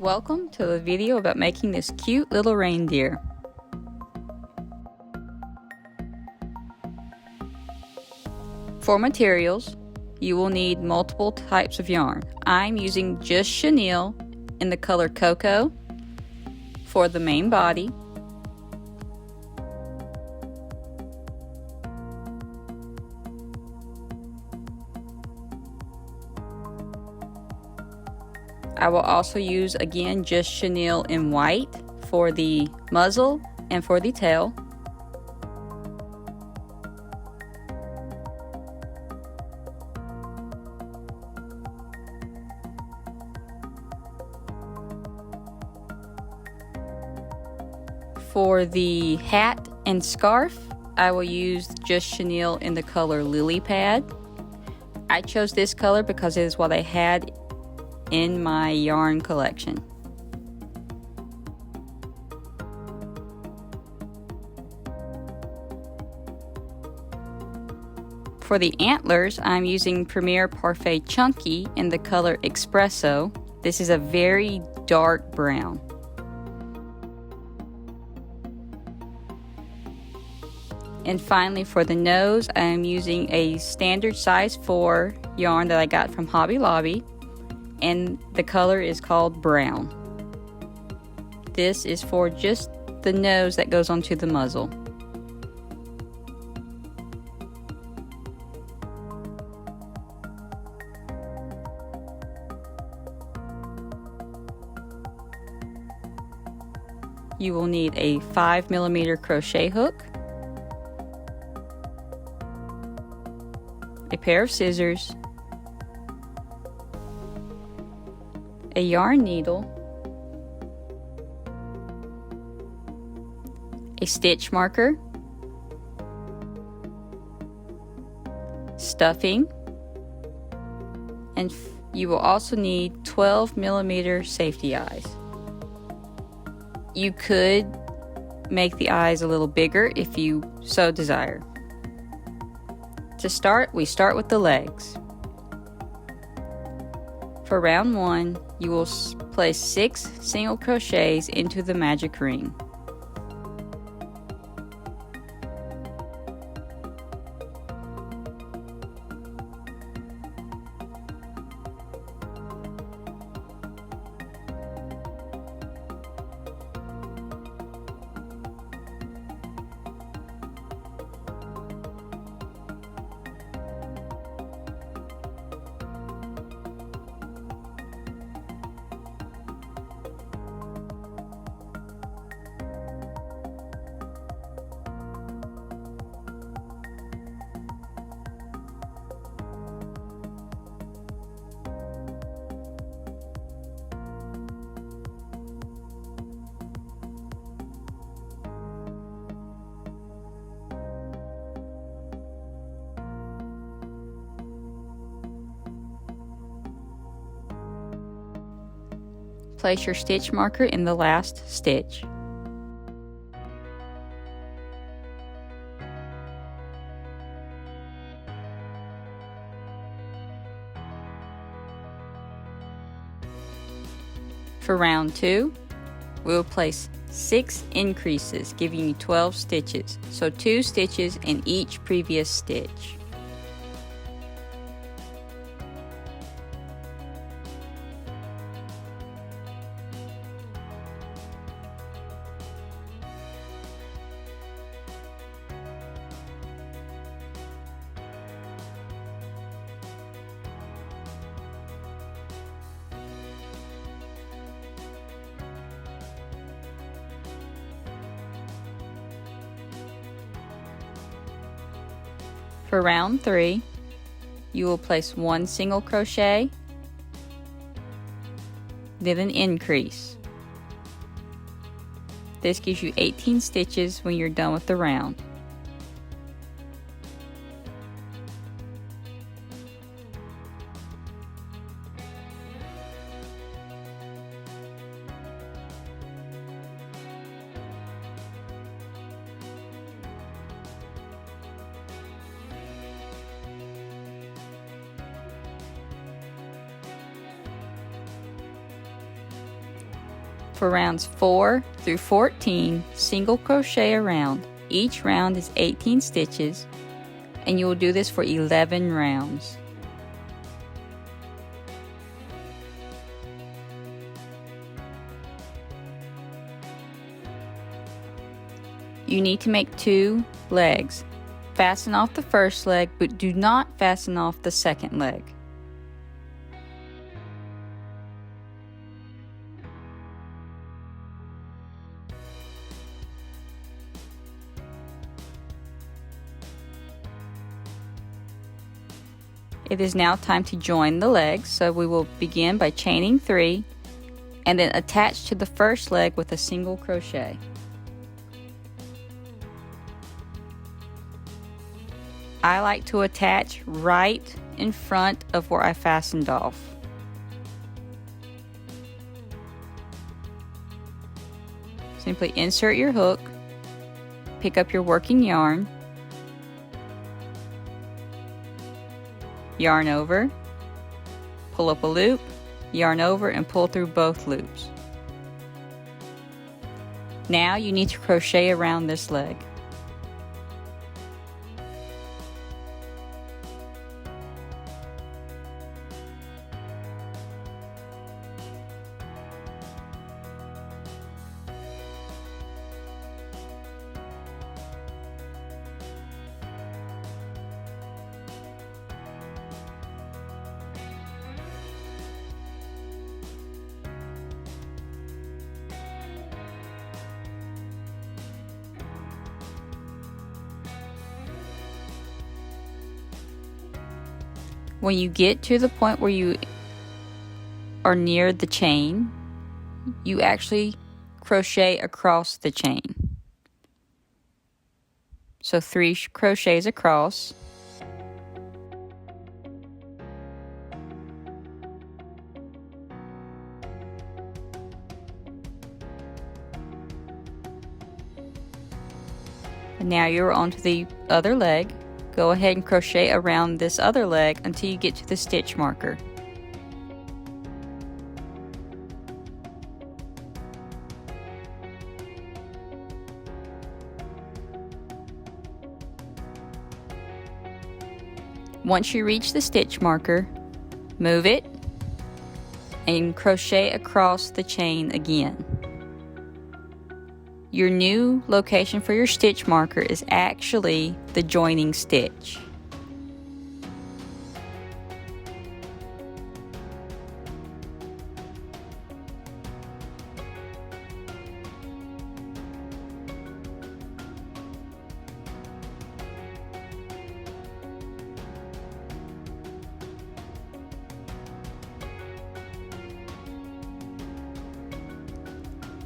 Welcome to the video about making this cute little reindeer. For materials, you will need multiple types of yarn. I'm using just chenille in the color Cocoa for the main body. I will also use again just chenille in white for the muzzle and for the tail. For the hat and scarf, I will use just chenille in the color Lily Pad. I chose this color because it is what I had in my yarn collection. For the antlers, I'm using Premier Parfait Chunky in the color Espresso. This is a very dark brown. And finally, for the nose, I am using a standard size 4 yarn that I got from Hobby Lobby, and the color is called brown. This is for just the nose that goes onto the muzzle. You will need a 5mm crochet hook, a pair of scissors, a yarn needle, a stitch marker, stuffing, and you will also need 12mm safety eyes. You could make the eyes a little bigger if you so desire. To start, we start with the legs. For round 1, you will place 6 single crochets into the magic ring. Place your stitch marker in the last stitch. For round 2, we will place 6 increases, giving you 12 stitches, so 2 stitches in each previous stitch. For round 3, you will place 1 single crochet, then an increase. This gives you 18 stitches when you're done with the round. For rounds 4 through 14, single crochet a round. Each round is 18 stitches, and you will do this for 11 rounds. You need to make 2 legs. Fasten off the first leg, but do not fasten off the second leg. It is now time to join the legs, so we will begin by chaining 3 and then attach to the first leg with a single crochet. I like to attach right in front of where I fastened off. Simply insert your hook, pick up your working yarn, yarn over, pull up a loop, yarn over, and pull through both loops. Now you need to crochet around this leg. When you get to the point where you are near the chain, you actually crochet across the chain. So 3 crochets across. And now you're onto the other leg. Go ahead and crochet around this other leg until you get to the stitch marker. Once you reach the stitch marker, move it and crochet across the chain again. Your new location for your stitch marker is actually the joining stitch.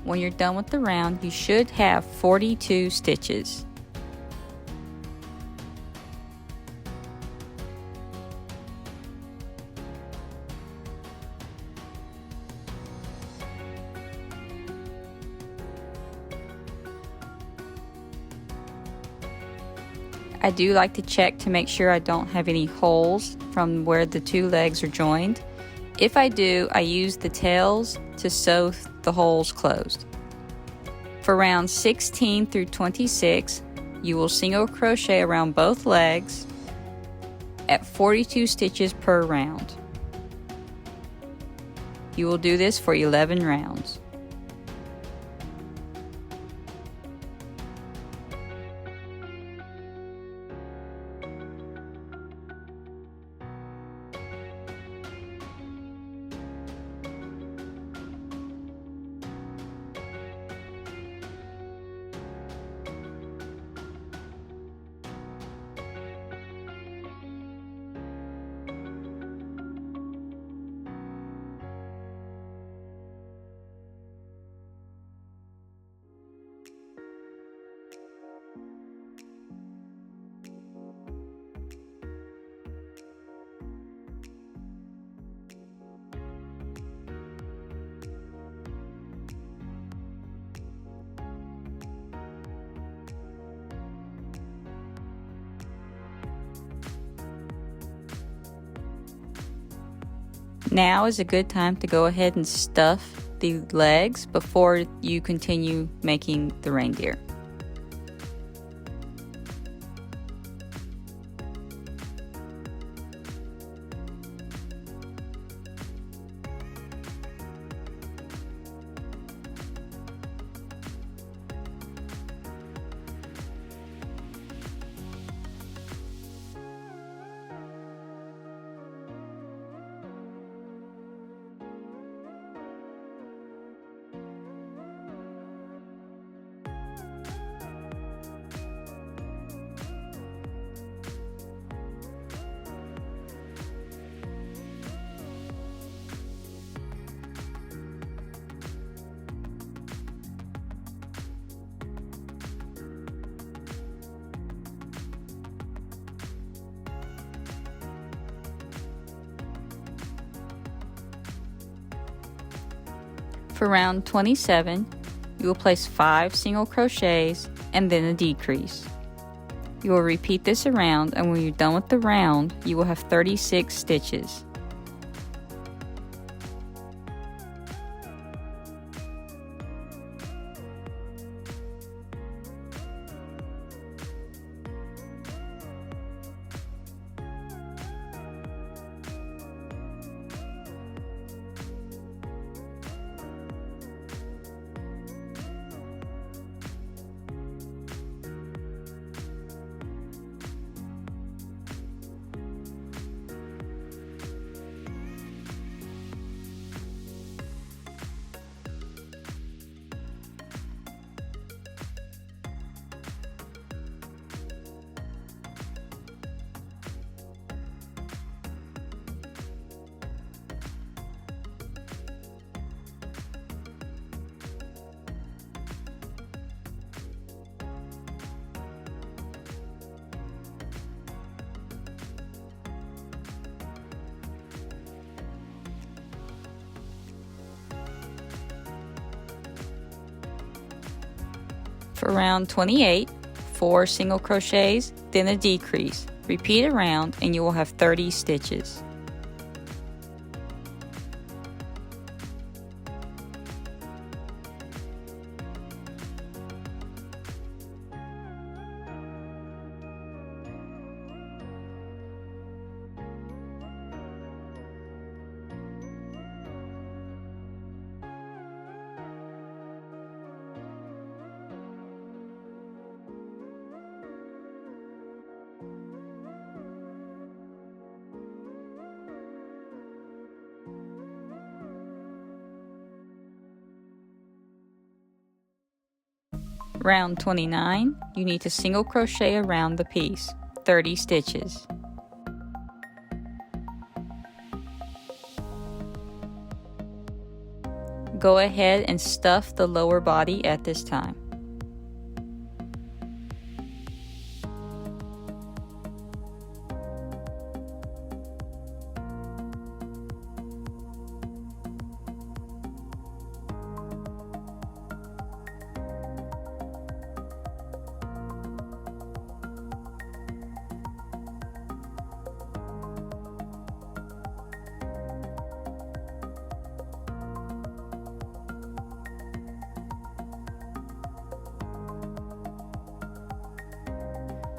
When you're done with the round, you should have 42 stitches. I do like to check to make sure I don't have any holes from where the 2 legs are joined. If I do, I use the tails to sew the holes closed. For rounds 16 through 26, you will single crochet around both legs at 42 stitches per round. You will do this for 11 rounds. Now is a good time to go ahead and stuff the legs before you continue making the reindeer. For round 27, you will place 5 single crochets and then a decrease. You will repeat this around, and when you're done with the round, you will have 36 stitches. For round 28, 4 single crochets, then a decrease. Repeat around and you will have 30 stitches. Round 29, you need to single crochet around the piece, 30 stitches. Go ahead and stuff the lower body at this time.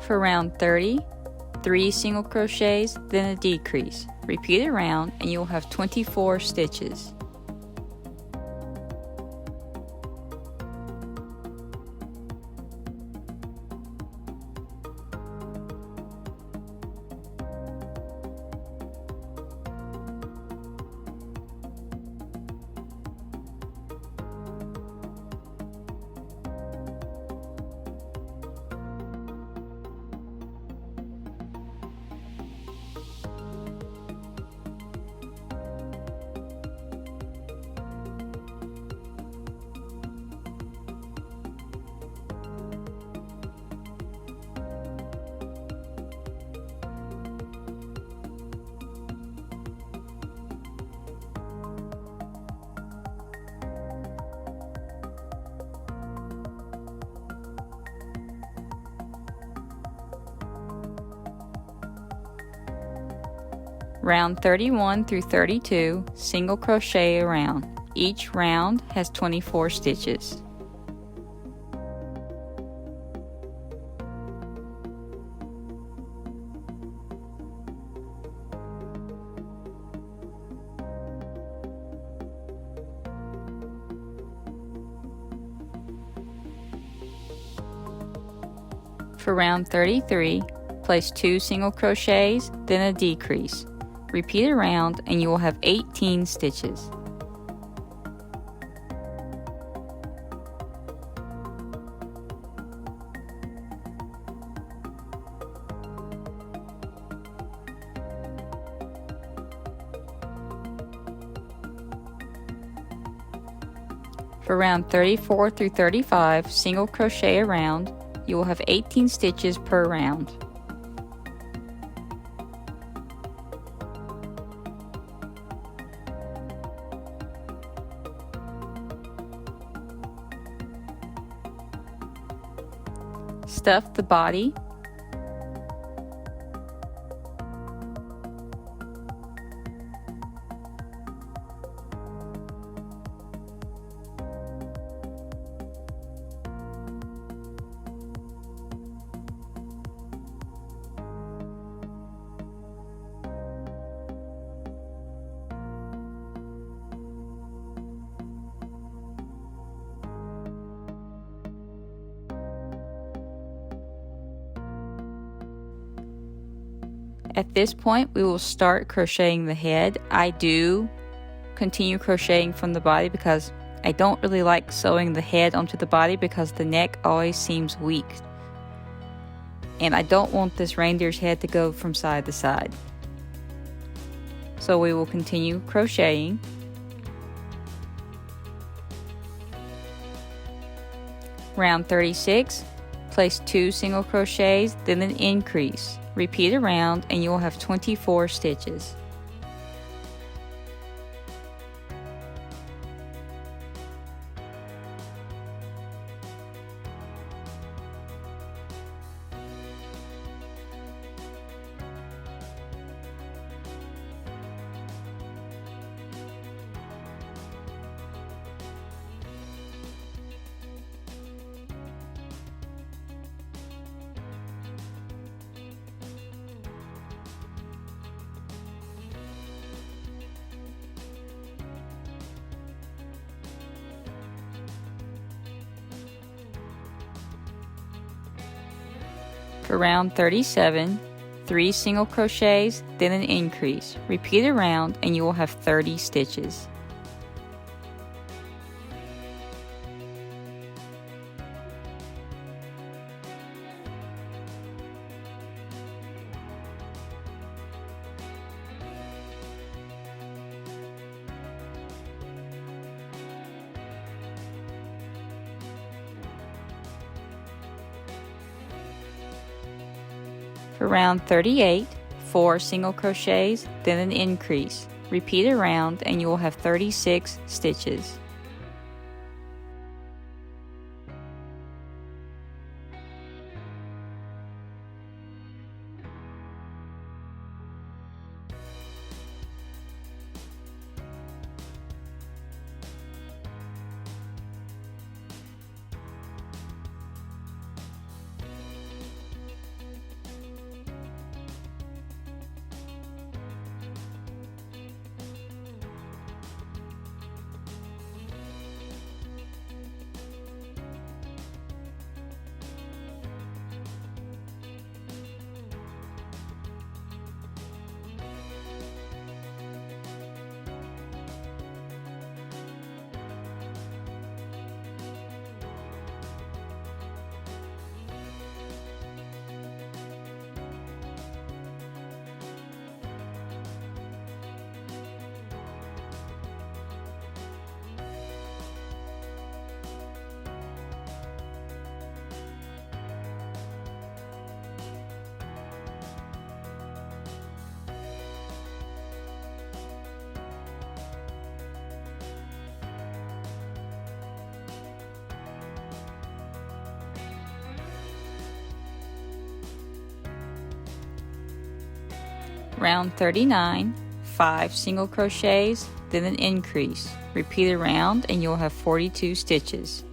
For round 30, 3 single crochets, then a decrease. Repeat around and you will have 24 stitches. Round 31 through 32, single crochet around. Each round has 24 stitches. For round 33, place 2 single crochets, then a decrease. Repeat around and you will have 18 stitches. For round 34 through 35, single crochet around. You will have 18 stitches per round. Stuff the body. At this point, we will start crocheting the head. I do continue crocheting from the body because I don't really like sewing the head onto the body because the neck always seems weak. And I don't want this reindeer's head to go from side to side. So we will continue crocheting. Round 36, place 2 single crochets, then an increase. Repeat around and you will have 24 stitches. For round 37, 3 single crochets, then an increase. Repeat around and you will have 30 stitches. For round 38, 4 single crochets, then an increase. Repeat around and you will have 36 stitches. Round 39, 5 single crochets, then an increase. Repeat around and you'll have 42 stitches.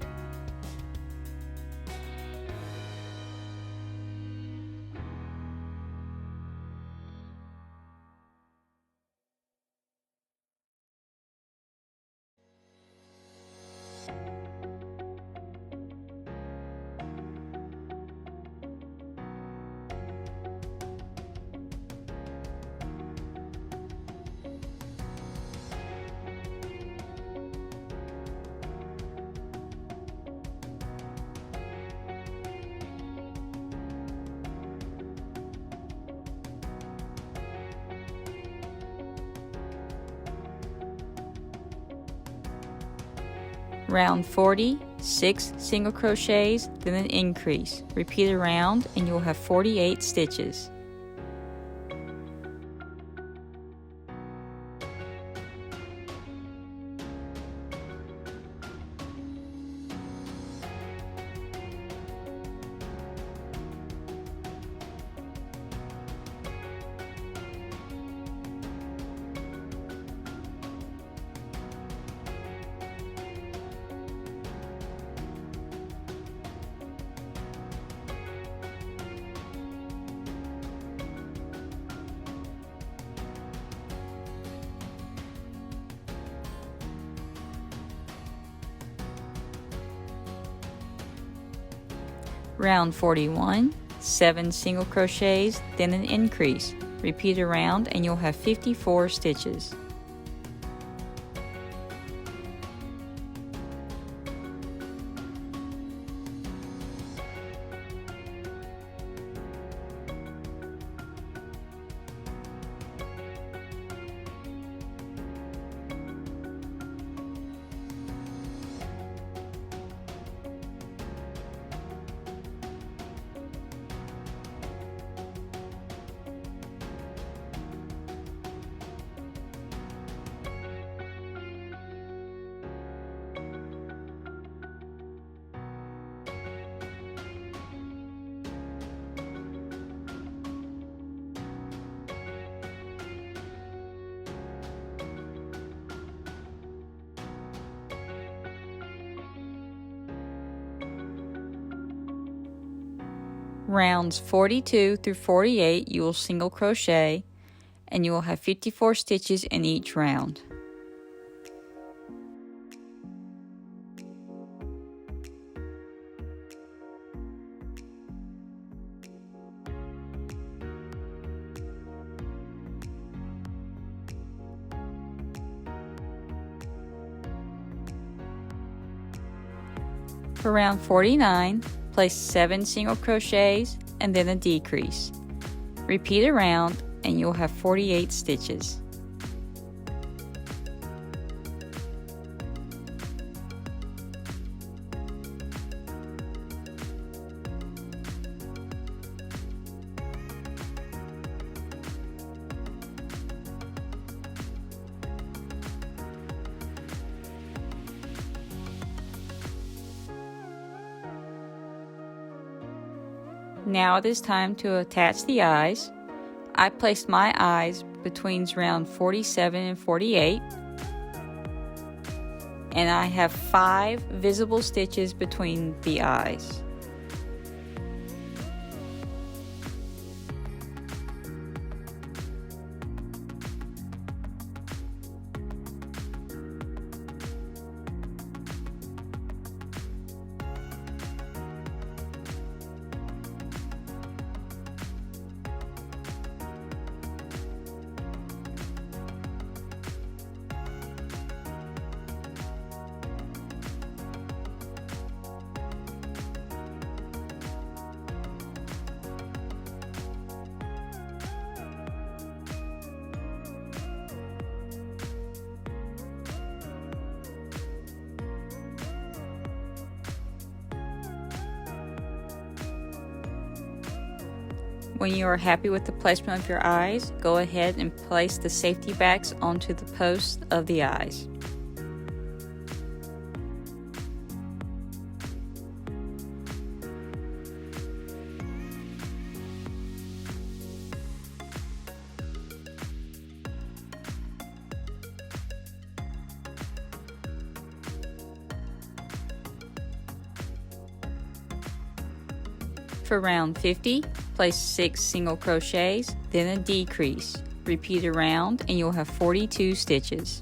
Round 40, 6 single crochets, then an increase. Repeat around and you'll have 48 stitches. Round 41, 7 single crochets, then an increase. Repeat around and you'll have 54 stitches. Rounds 42 through 48 you will single crochet and you will have 54 stitches in each round. For round 49, place 7 single crochets and then a decrease. Repeat around and you'll have 48 stitches. Now it is time to attach the eyes. I placed my eyes between round 47 and 48, and I have 5 visible stitches between the eyes. When you are happy with the placement of your eyes, go ahead and place the safety backs onto the posts of the eyes. For round 50, place 6 single crochets, then a decrease. Repeat around and you'll have 42 stitches.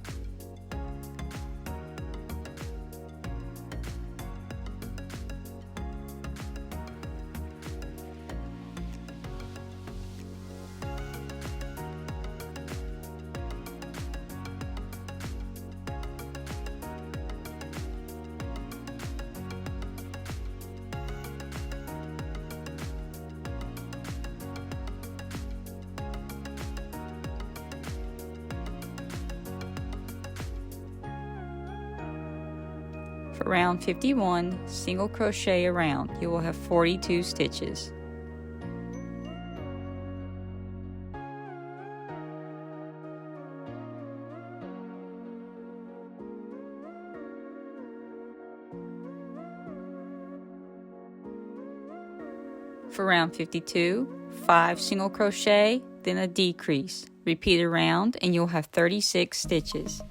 For round 51, single crochet around. You will have 42 stitches. For round 52, 5 single crochet, then a decrease. Repeat around and you'll have 36 stitches.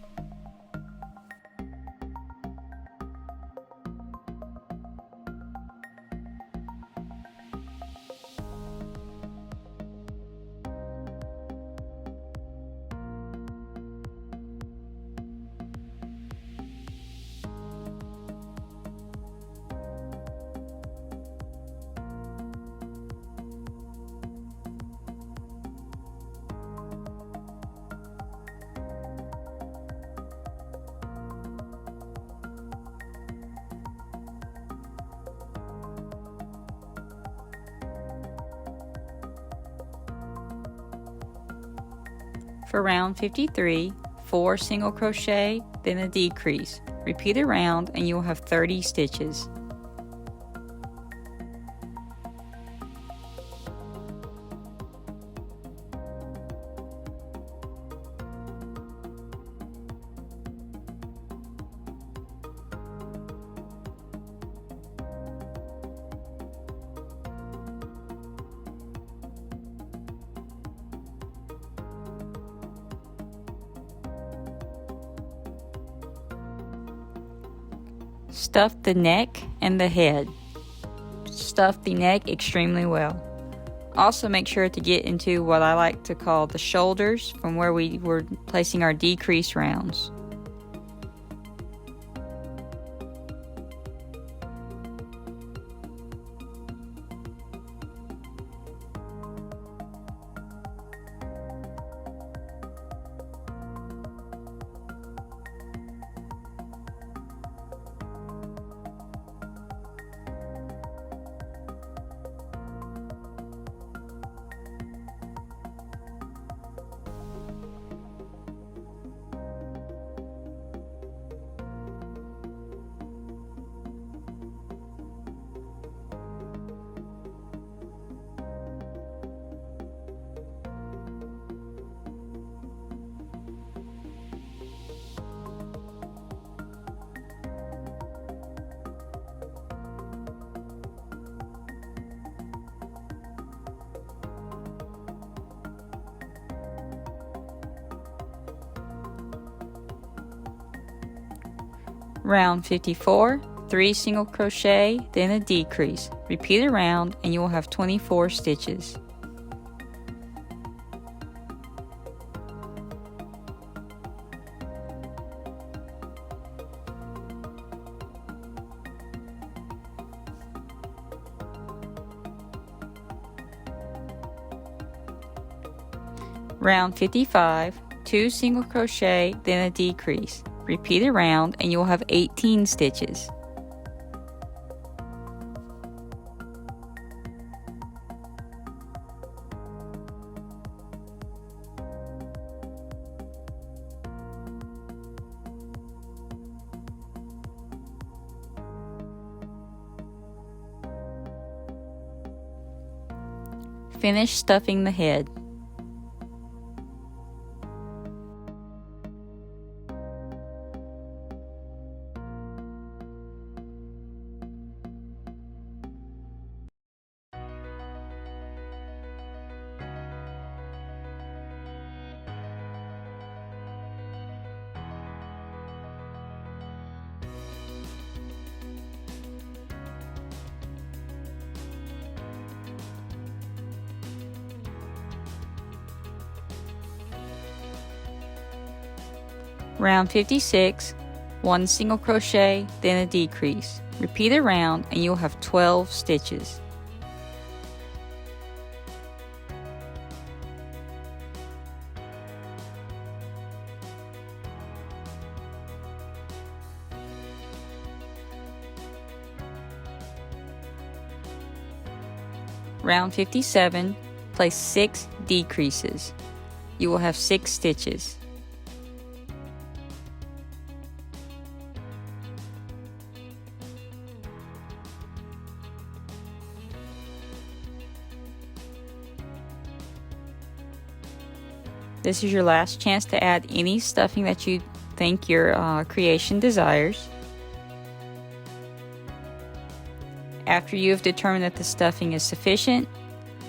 For round 53, 4 single crochet, then a decrease. Repeat around and you will have 30 stitches. Stuff the neck and the head. Stuff the neck extremely well. Also make sure to get into what I like to call the shoulders from where we were placing our decrease rounds. Round 54, 3 single crochet, then a decrease. Repeat around and you will have 24 stitches. Round 55, 2 single crochet, then a decrease. Repeat around and you'll have 18 stitches. Finish stuffing the head. Round 56, 1 single crochet, then a decrease. Repeat a round and you'll have 12 stitches. Round 57, place 6 decreases. You will have 6 stitches. This is your last chance to add any stuffing that you think your creation desires. After you have determined that the stuffing is sufficient,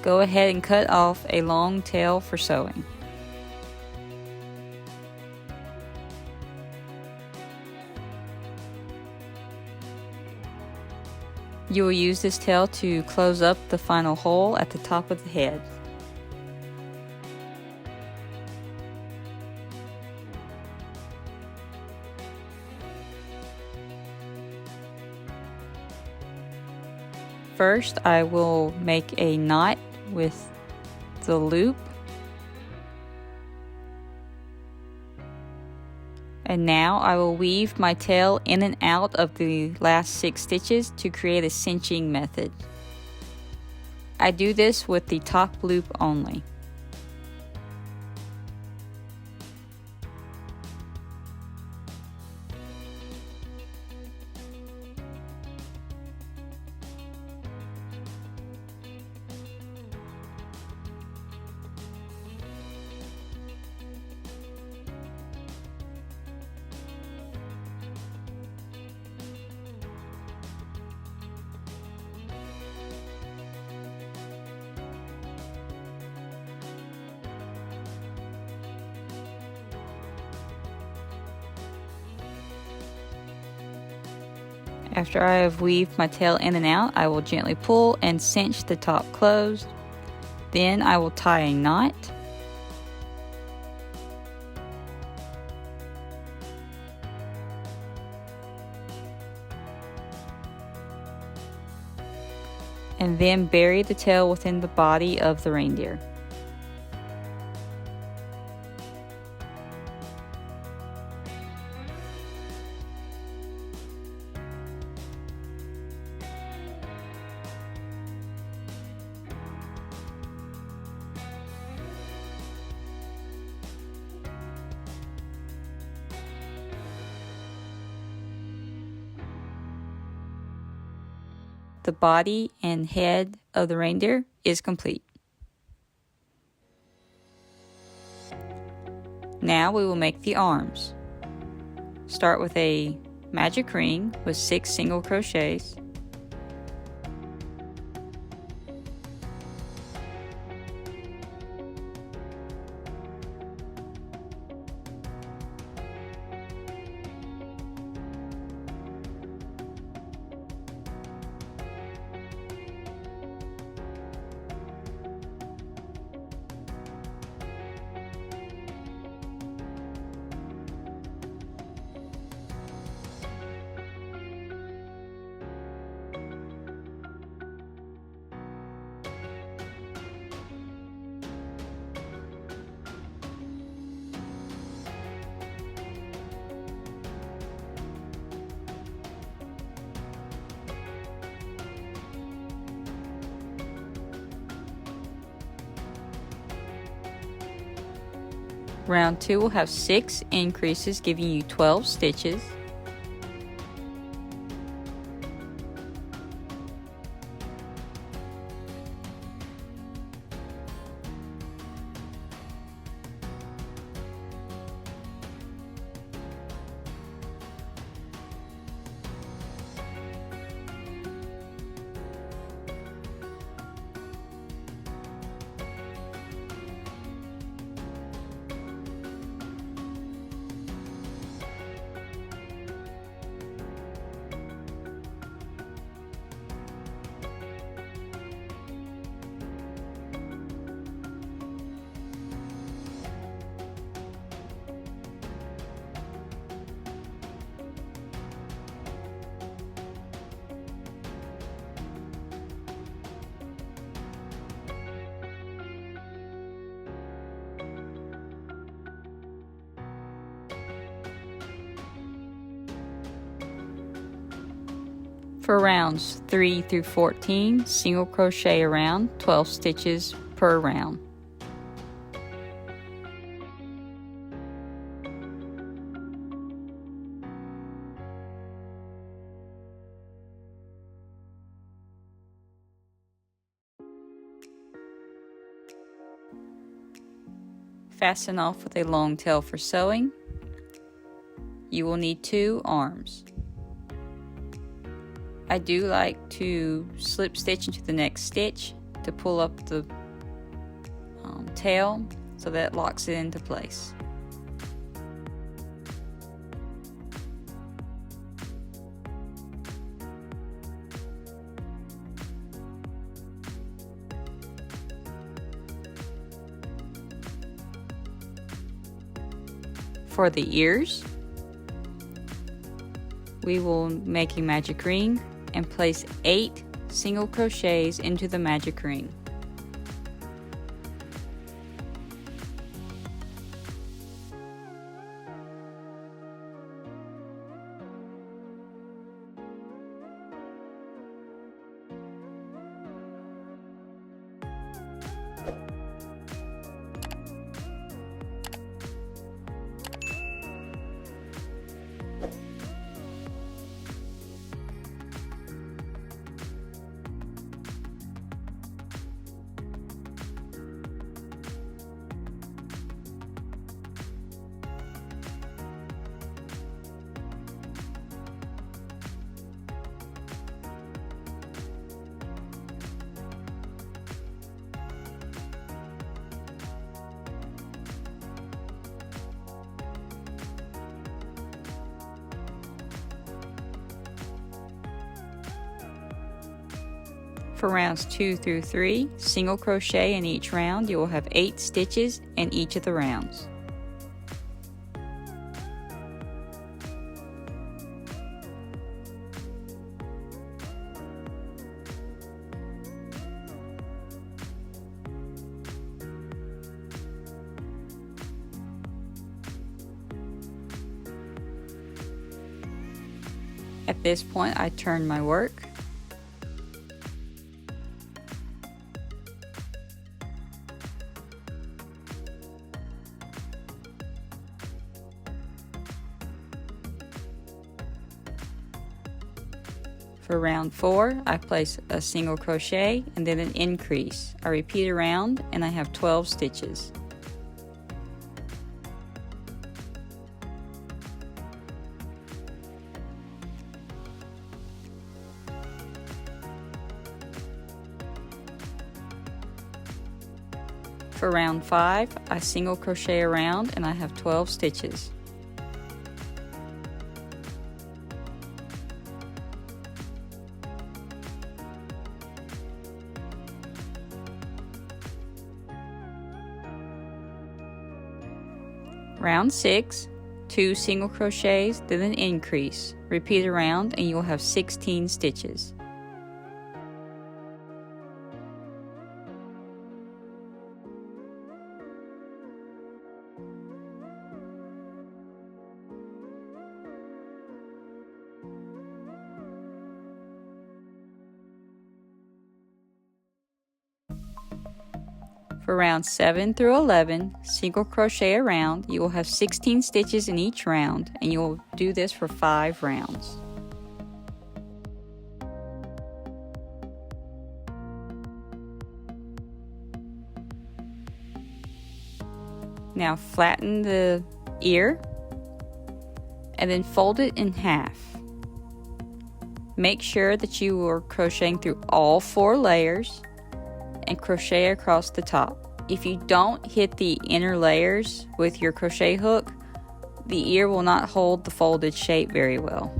go ahead and cut off a long tail for sewing. You will use this tail to close up the final hole at the top of the head. First, I will make a knot with the loop. And now I will weave my tail in and out of the last 6 stitches to create a cinching method. I do this with the top loop only. After I have weaved my tail in and out, I will gently pull and cinch the top closed. Then I will tie a knot. And then bury the tail within the body of the reindeer. The body and head of the reindeer is complete. Now we will make the arms. Start with a magic ring with 6 single crochets. Round 2 will have 6 increases, giving you 12 stitches. For rounds 3 through 14, single crochet around 12 stitches per round. Fasten off with a long tail for sewing. You will need 2 arms. I do like to slip stitch into the next stitch to pull up the tail so that it locks it into place. For the ears, we will make a magic ring and place 8 single crochets into the magic ring. For rounds 2 through 3, single crochet in each round. You will have 8 stitches in each of the rounds. At this point, I turn my work. For round 4, I place a single crochet and then an increase. I repeat around and I have 12 stitches. For round 5, I single crochet around and I have 12 stitches. Round 6, 2 single crochets, then an increase. Repeat around and you will have 16 stitches. For rounds 7 through 11, single crochet around. You will have 16 stitches in each round, and you will do this for 5 rounds. Now flatten the ear and then fold it in half. Make sure that you are crocheting through all 4 layers and crochet across the top. If you don't hit the inner layers with your crochet hook, the ear will not hold the folded shape very well.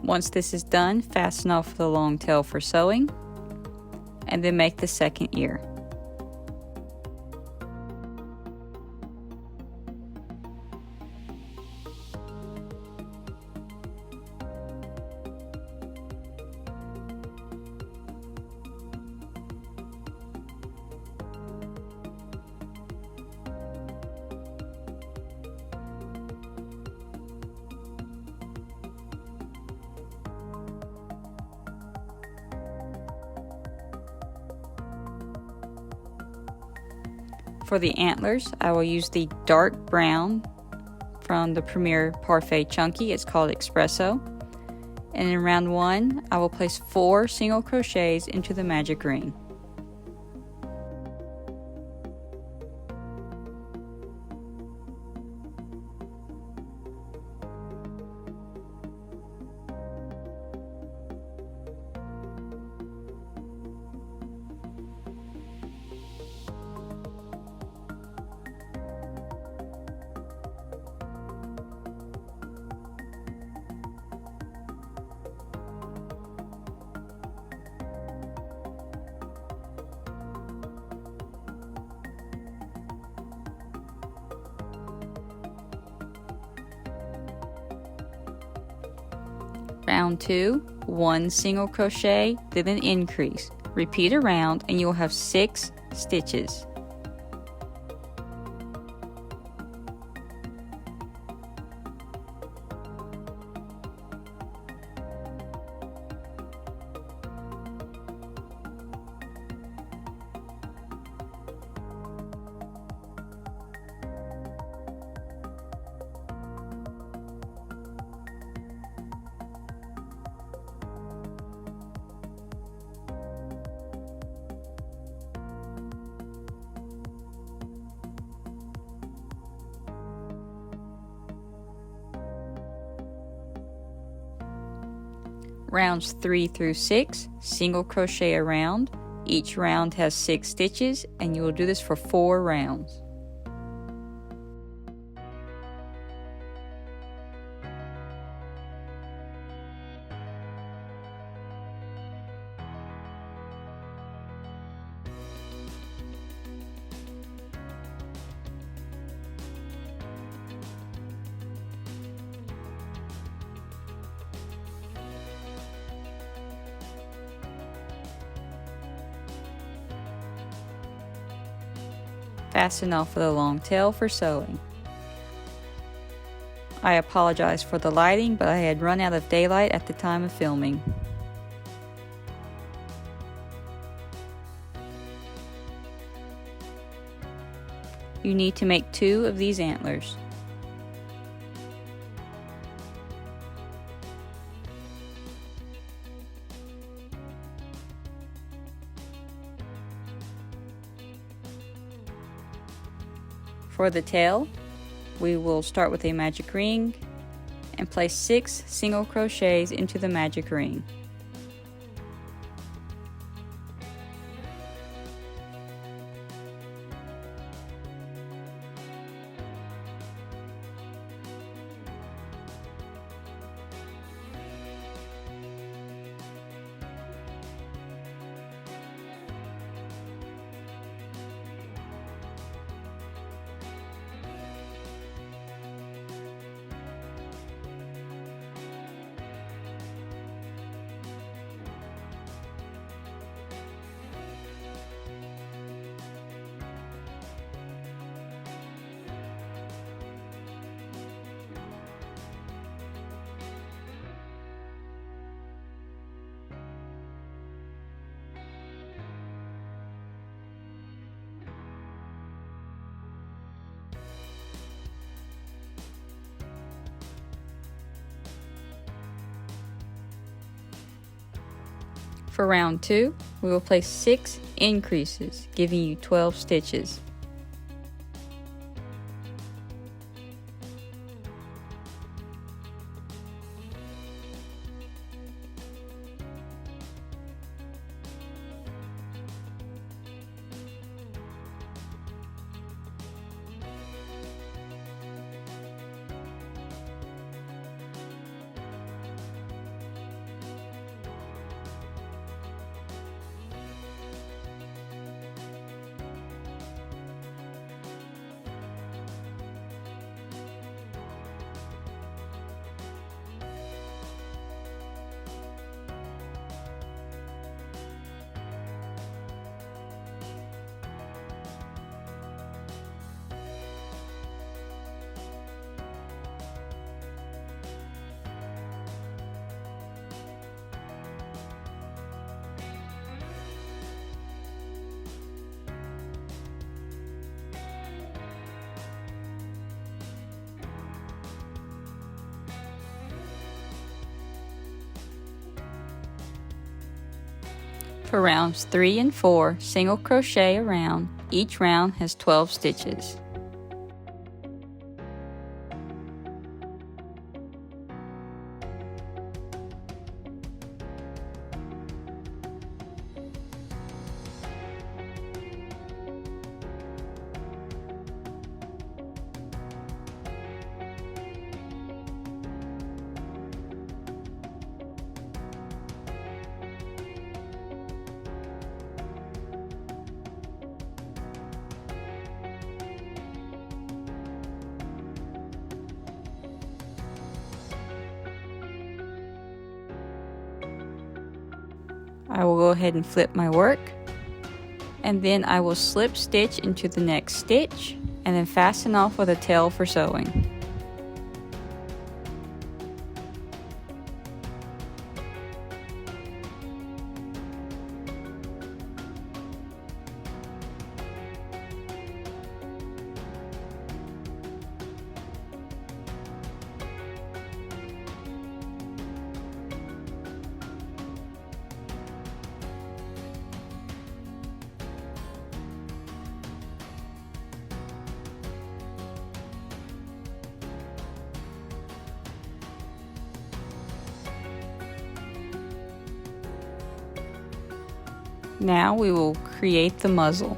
Once this is done, fasten off the long tail for sewing, and then make the second ear. For the antlers, I will use the dark brown from the Premier Parfait Chunky. It's called Espresso. And in round 1, I will place 4 single crochets into the magic ring. Round 2, 1 single crochet, then an increase. Repeat around and you'll have 6 stitches. Rounds 3 through 6, single crochet around. Each round has 6 stitches, and you will do this for 4 rounds. Fasten off with a long tail for sewing. I apologize for the lighting, but I had run out of daylight at the time of filming. You need to make 2 of these antlers. For the tail, we will start with a magic ring and place 6 single crochets into the magic ring. For round 2, we will place 6 increases, giving you 12 stitches. For rounds 3 and 4, single crochet a round. Each round has 12 stitches. I will go ahead and flip my work, and then I will slip stitch into the next stitch and then fasten off with a tail for sewing. Now we will create the muzzle.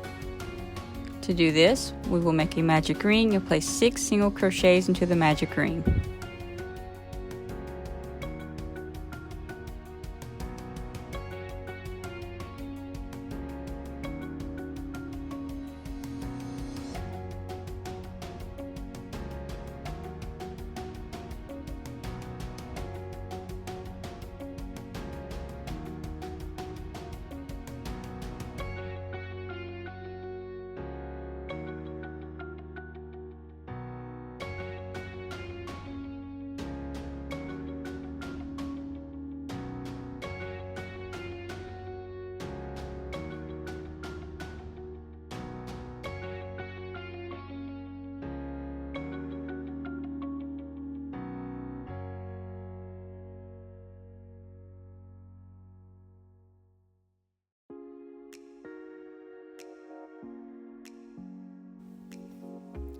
To do this, we will make a magic ring and place 6 single crochets into the magic ring.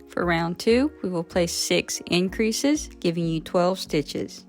For round 2, we will place 6 increases, giving you 12 stitches.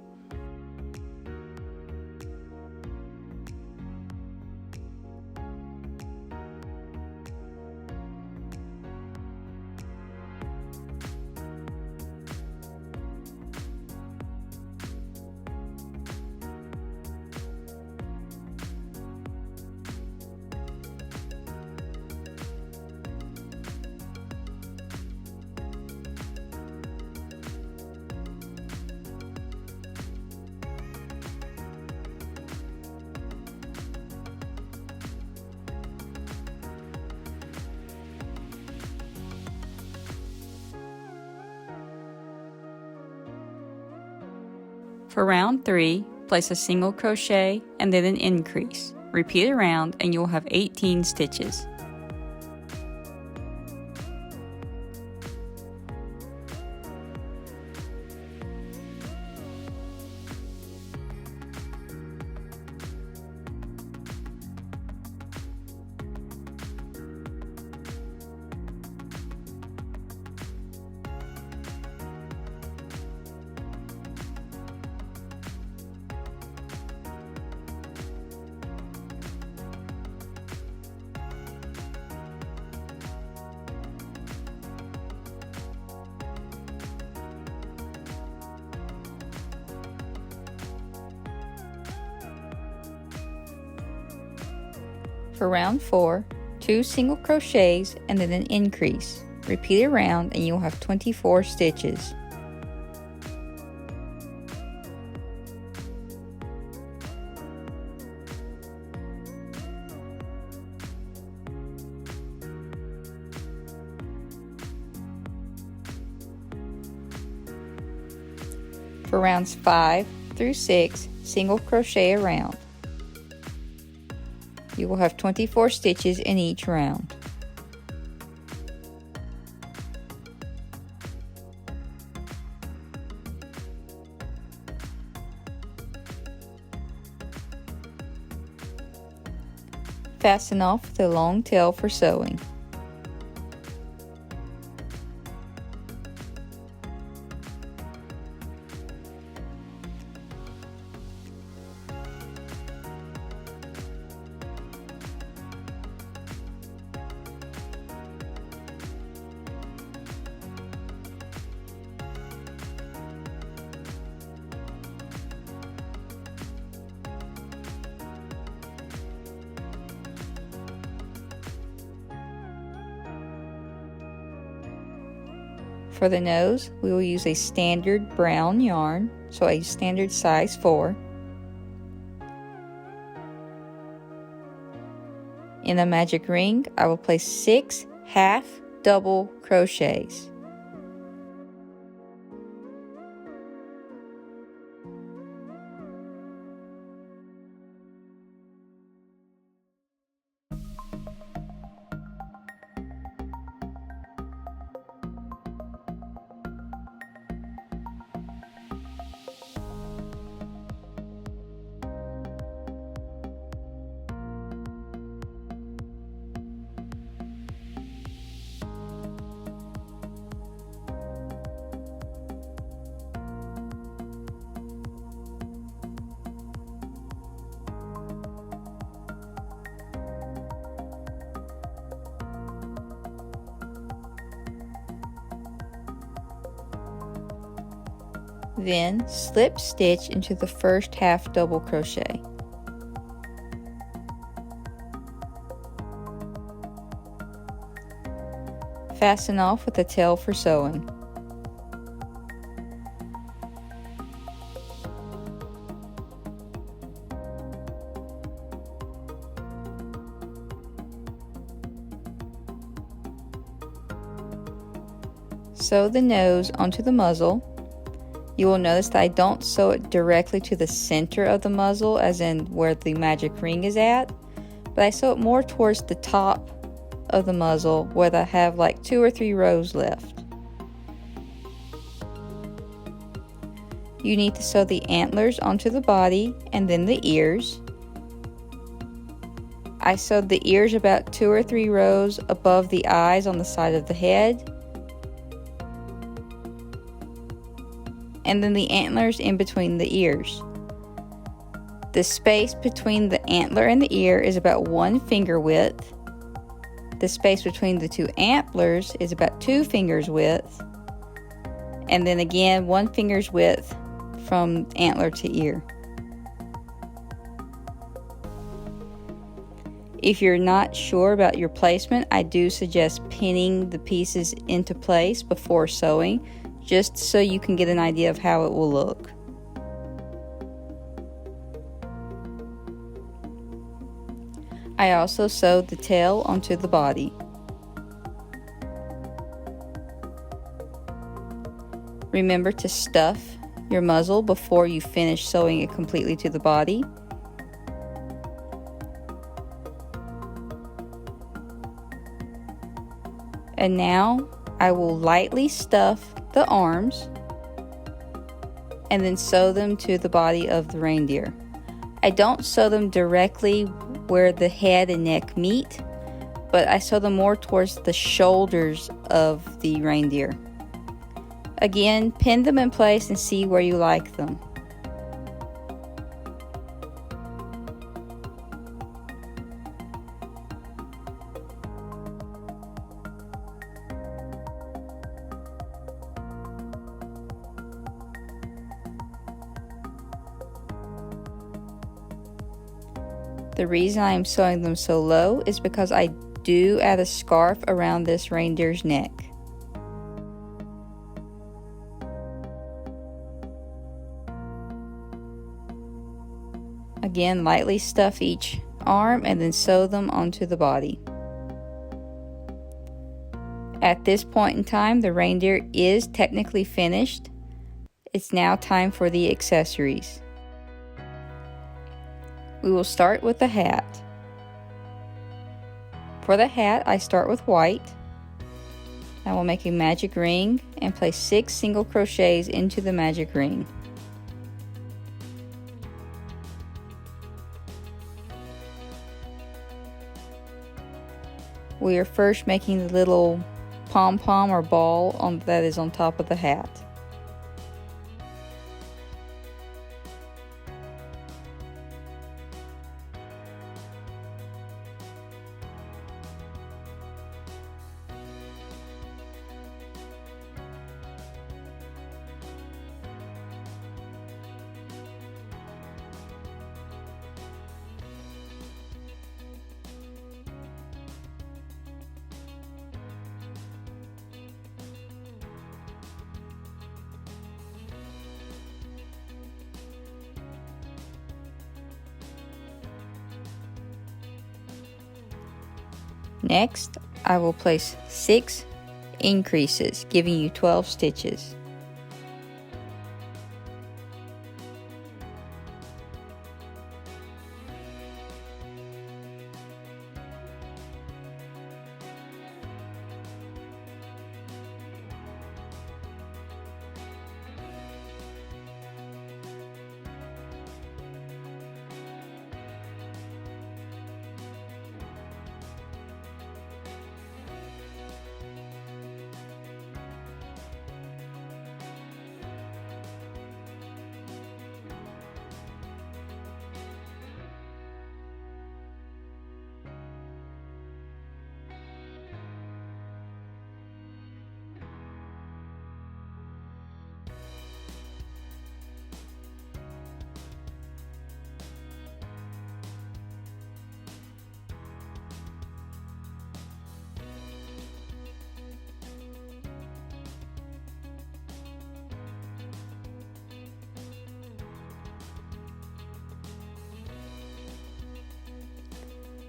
For round 3, place a single crochet and then an increase. Repeat around and you'll have 18 stitches. For round 4, 2 single crochets and then an increase. Repeat around and you'll have 24 stitches. For rounds 5 through 6, single crochet around. You will have 24 stitches in each round. Fasten off with a long tail for sewing. For the nose, we will use a standard brown yarn, so a standard size 4. In the magic ring, I will place 6 half double crochets. Then slip stitch into the first half double crochet. Fasten off with a tail for sewing. Sew the nose onto the muzzle. You will notice that I don't sew it directly to the center of the muzzle, as in where the magic ring is at, but I sew it more towards the top of the muzzle where I have like 2 or 3 rows left. You need to sew the antlers onto the body and then the ears. I sewed the ears about 2 or 3 rows above the eyes on the side of the head, and then the antlers in between the ears. The space between the antler and the ear is about 1 finger width. The space between the 2 antlers is about 2 fingers width. And then again, 1 finger's width from antler to ear. If you're not sure about your placement, I do suggest pinning the pieces into place before sewing, just so you can get an idea of how it will look. I also sewed the tail onto the body. Remember to stuff your muzzle before you finish sewing it completely to the body. And now I will lightly stuff the arms and then sew them to the body of the reindeer. I don't sew them directly where the head and neck meet, but I sew them more towards the shoulders of the reindeer. Again, pin them in place and see where you like them. The reason I am sewing them so low is because I do add a scarf around this reindeer's neck. Again, lightly stuff each arm and then sew them onto the body. At this point in time, the reindeer is technically finished. It's now time for the accessories. We will start with the hat. For the hat, I start with white. I will make a magic ring and place 6 single crochets into the magic ring. We are first making the little pom-pom or ball that is on top of the hat. Next, I will place 6 increases, giving you 12 stitches.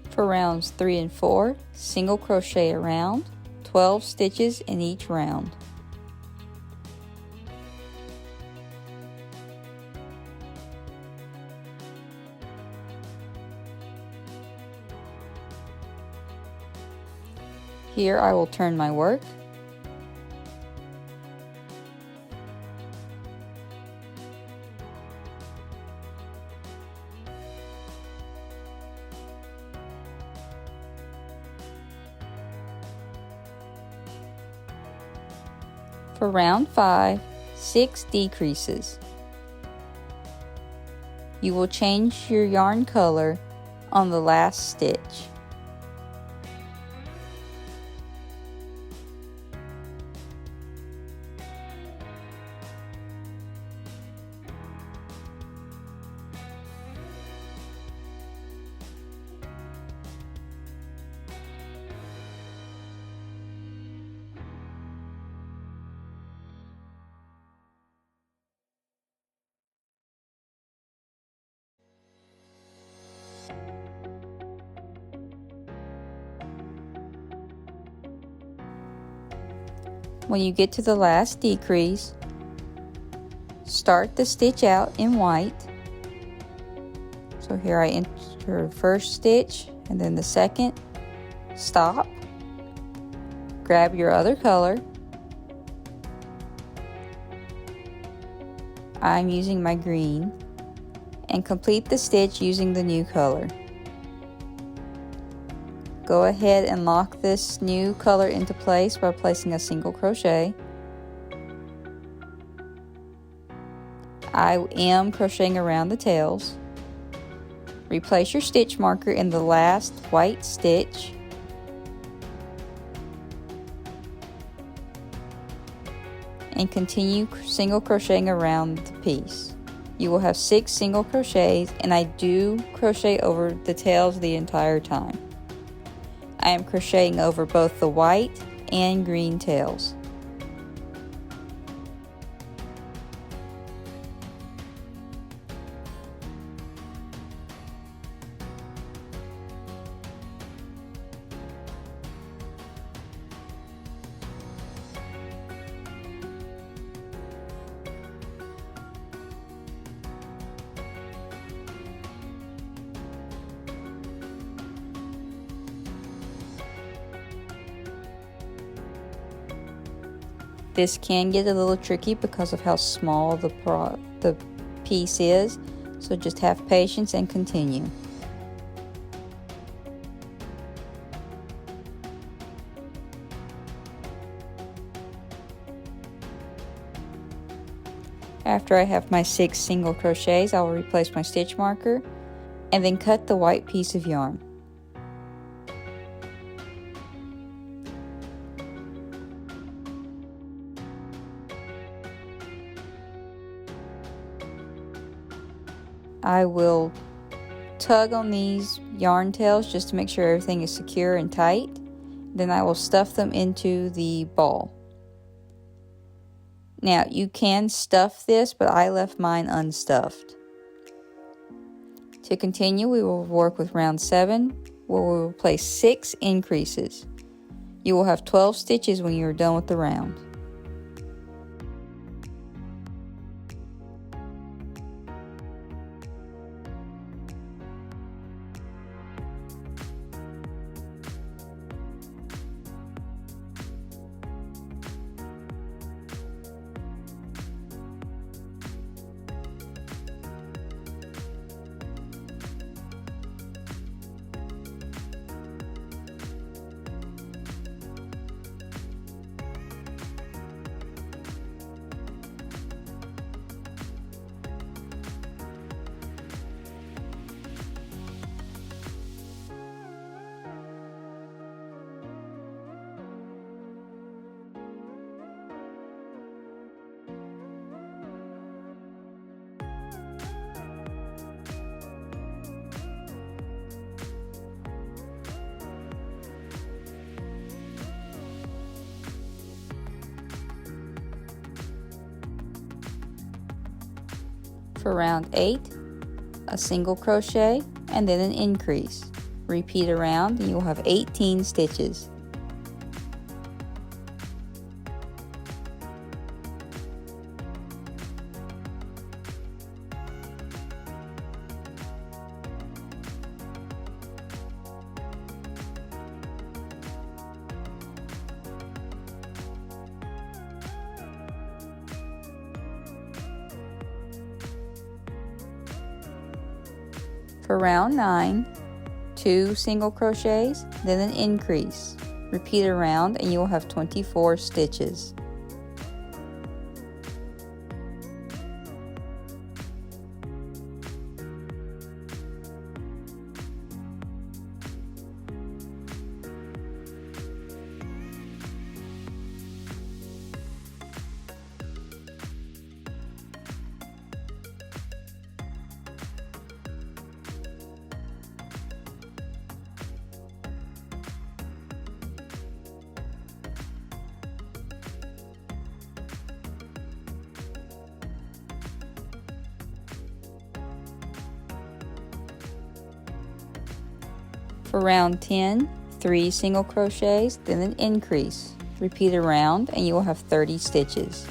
For rounds 3 and 4, single crochet around, 12 stitches in each round. Here I will turn my work. For round 5, 6 decreases. You will change your yarn color on the last stitch. When you get to the last decrease, start the stitch out in white. So here I enter the first stitch and then the second, stop, grab your other color. I'm using my green, and complete the stitch using the new color. Go ahead and lock this new color into place by placing a single crochet. I am crocheting around the tails. Replace your stitch marker in the last white stitch. And continue single crocheting around the piece. You will have 6 single crochets, and I do crochet over the tails the entire time. I am crocheting over both the white and green tails. This can get a little tricky because of how small the piece is, so just have patience and continue. After I have my 6 single crochets, I will replace my stitch marker and then cut the white piece of yarn. I will tug on these yarn tails just to make sure everything is secure and tight. Then I will stuff them into the ball. Now you can stuff this, but I left mine unstuffed. To continue, we will work with round 7, where we will place 6 increases. You will have 12 stitches when you are done with the round. For round 8, a single crochet and then an increase. Repeat around and you will have 18 stitches. For round 9, 2 single crochets, then an increase. Repeat around and you will have 24 stitches. For round 10, 3 single crochets, then an increase. Repeat around and you will have 30 stitches.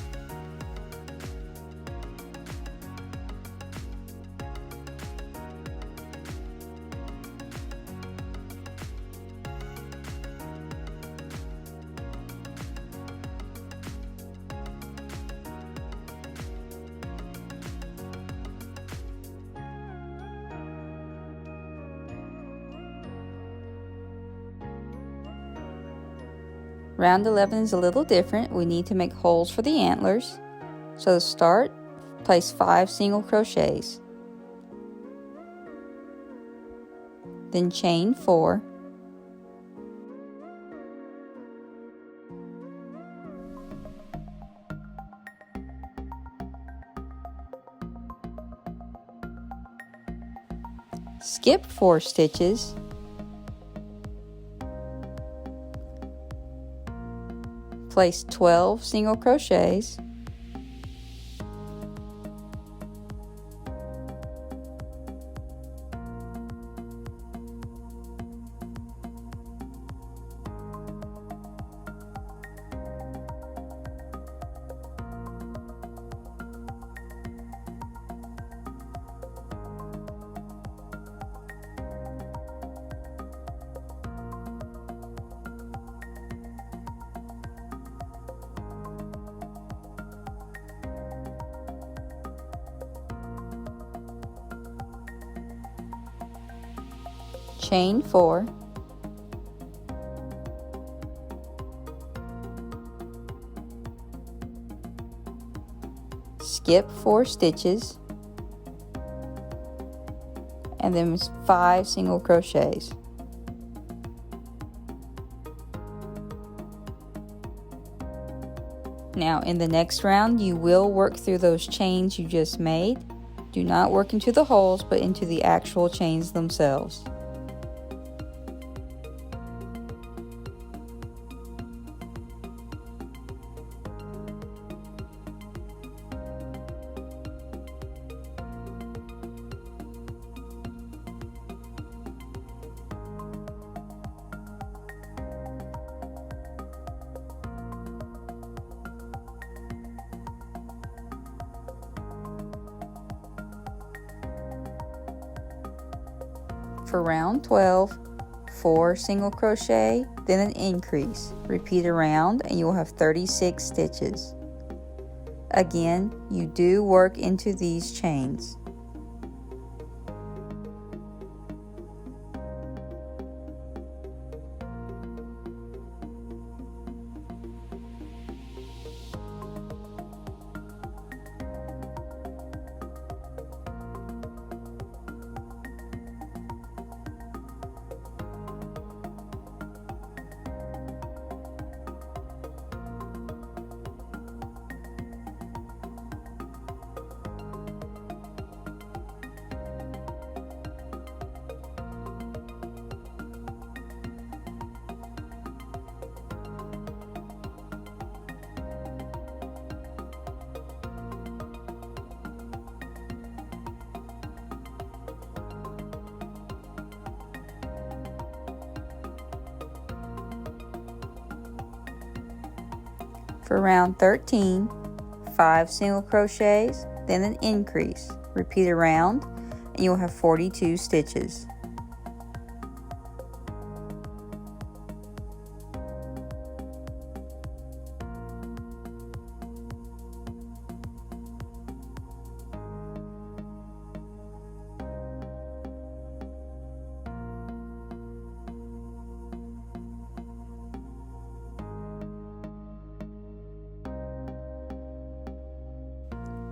Round 11 is a little different. We need to make holes for the antlers. So to start, place 5 single crochets. Then chain 4. Skip 4 stitches. Place 12 single crochets. Chain 4. skip 4 stitches, and then 5 single crochets. Now in the next round you will work through those chains you just made. Do not work into the holes, but into the actual chains themselves. For round 12, 4 single crochet, then an increase. Repeat around and you will have 36 stitches. Again, you do work into these chains. For round 13, 5 single crochets, then an increase. Repeat around and you will have 42 stitches.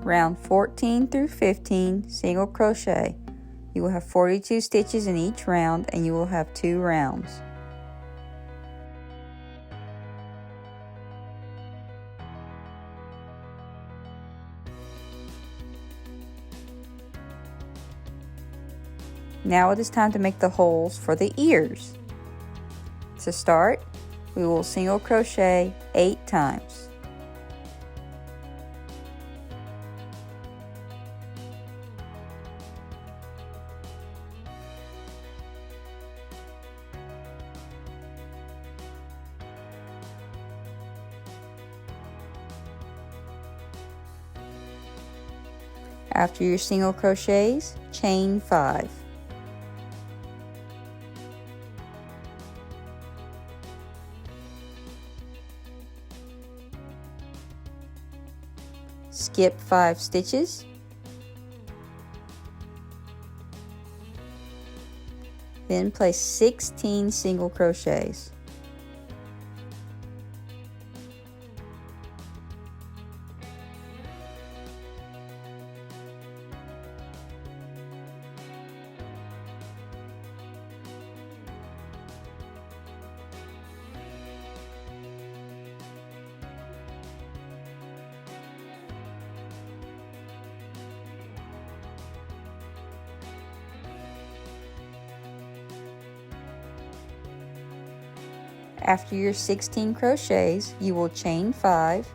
Round 14 through 15, single crochet. You will have 42 stitches in each round and you will have 2 rounds. Now it is time to make the holes for the ears. To start, we will single crochet 8 times. After your single crochets, chain 5. Skip 5 stitches. Then place 16 single crochets. After your 16 crochets, you will chain 5,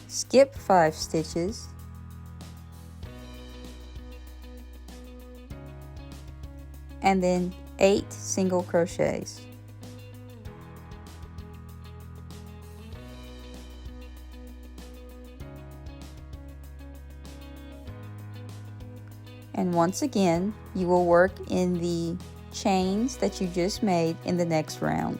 skip 5 stitches, and then 8 single crochets. And once again, you will work in the chains that you just made in the next round.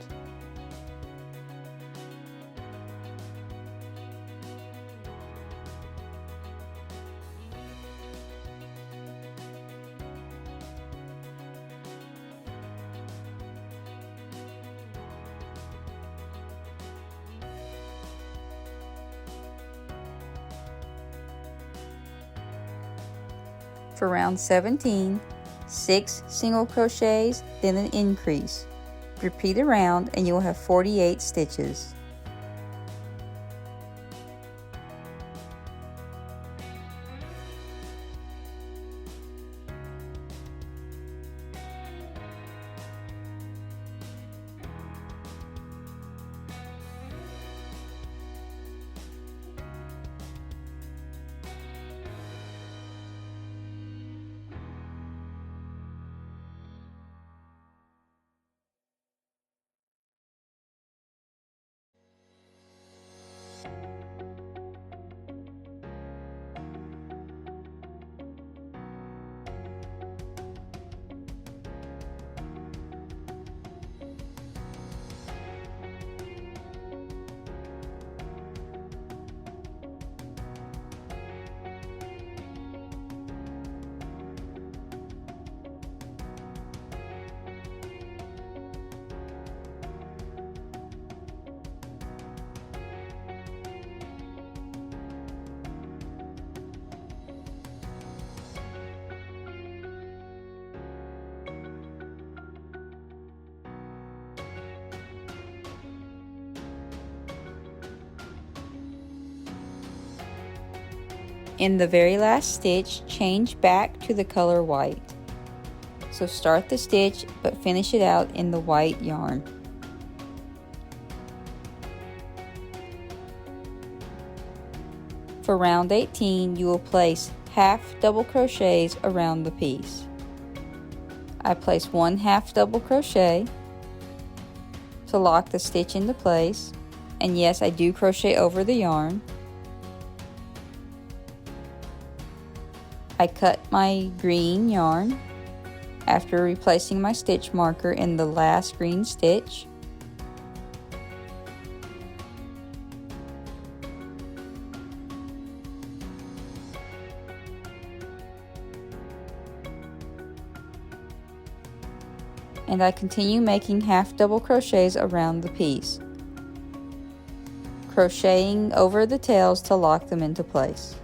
For round 17, 6 single crochets, then an increase. Repeat around and you will have 48 stitches. In the very last stitch, change back to the color white. So start the stitch but finish it out in the white yarn. For round 18, you will place half double crochets around the piece. I place 1 half double crochet to lock the stitch into place, and yes, I do crochet over the yarn. I cut my green yarn after replacing my stitch marker in the last green stitch. And I continue making half double crochets around the piece, crocheting over the tails to lock them into place.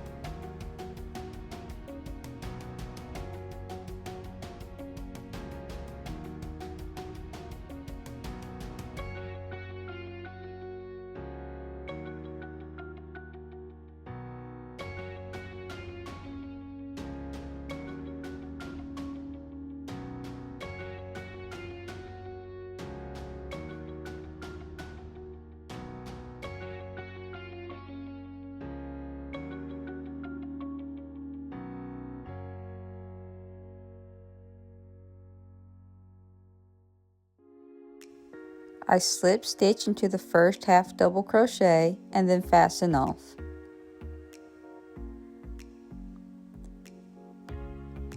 I slip stitch into the first half double crochet and then fasten off.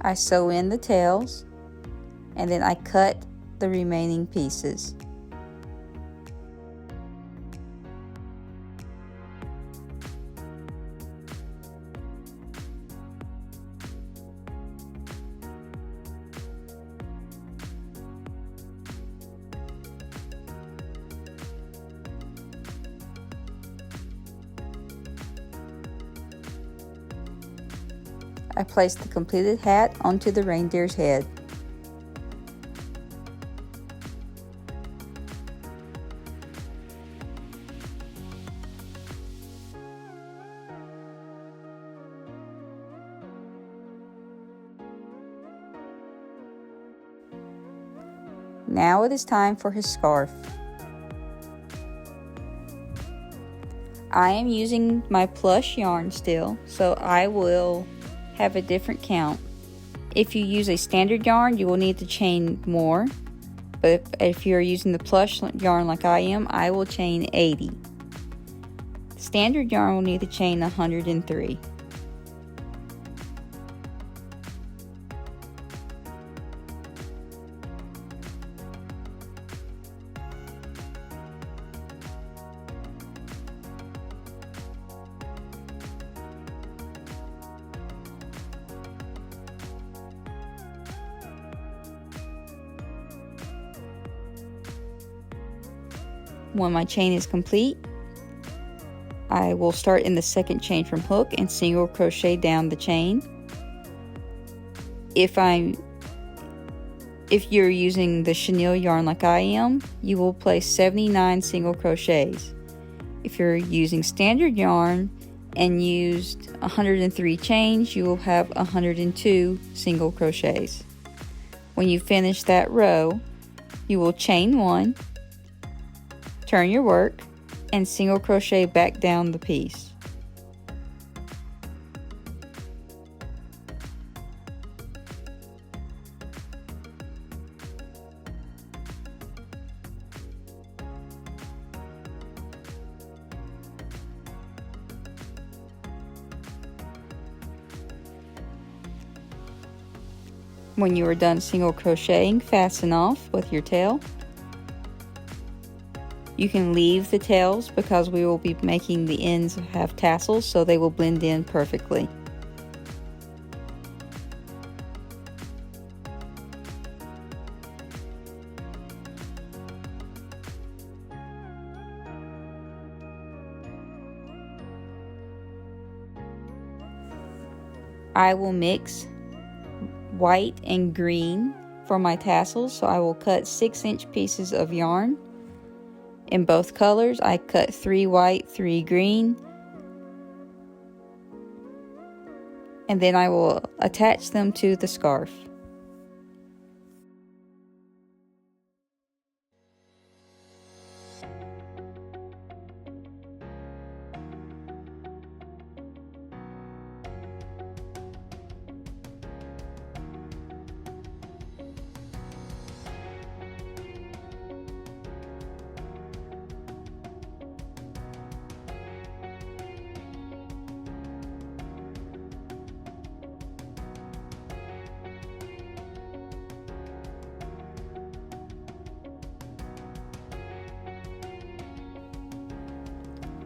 I sew in the tails and then I cut the remaining pieces. I place the completed hat onto the reindeer's head. Now it is time for his scarf. I am using my plush yarn still, so I will have a different count. If you use a standard yarn, you will need to chain more, but if you're using the plush yarn like I am, I will chain 80. Standard yarn will need to chain 103. When my chain is complete, I will start in the second chain from hook and single crochet down the chain. If you're using the chenille yarn like I am, you will place 79 single crochets. If you're using standard yarn and used 103 chains, you will have 102 single crochets. When you finish that row, you will chain 1, turn your work, and single crochet back down the piece. When you are done single crocheting, fasten off with your tail. You can leave the tails because we will be making the ends have tassels, so they will blend in perfectly. I will mix white and green for my tassels, so I will cut 6-inch pieces of yarn in both colors. I cut 3 white, 3 green, and then I will attach them to the scarf.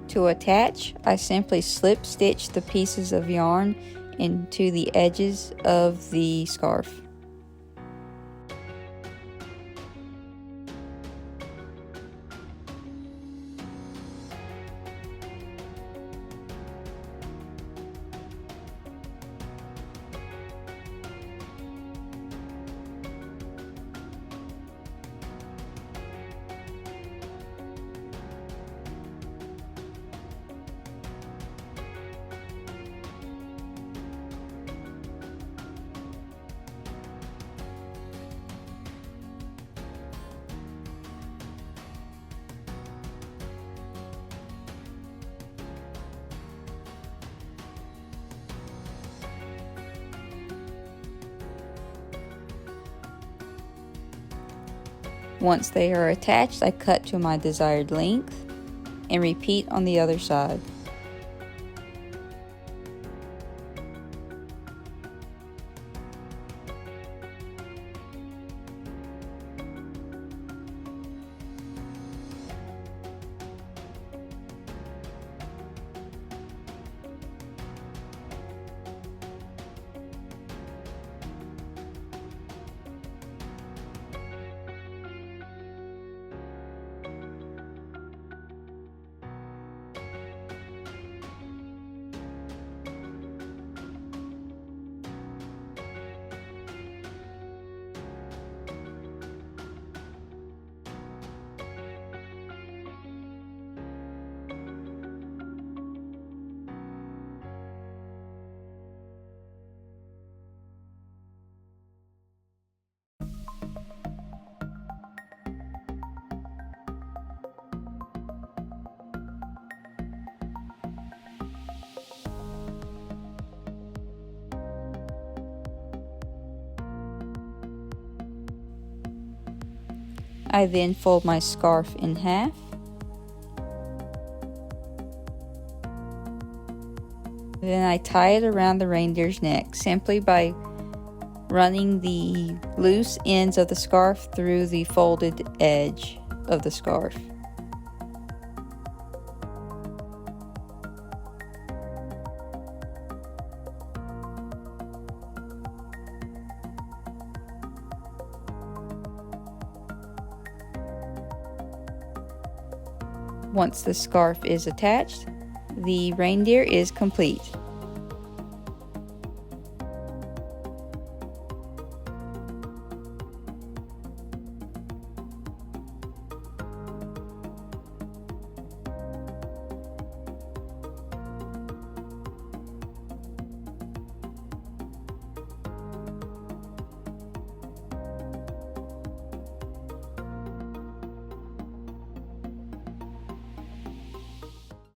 To attach, I simply slip stitch the pieces of yarn into the edges of the scarf. Once they are attached, I cut to my desired length and repeat on the other side. I then fold my scarf in half. Then I tie it around the reindeer's neck simply by running the loose ends of the scarf through the folded edge of the scarf. Once the scarf is attached, the reindeer is complete.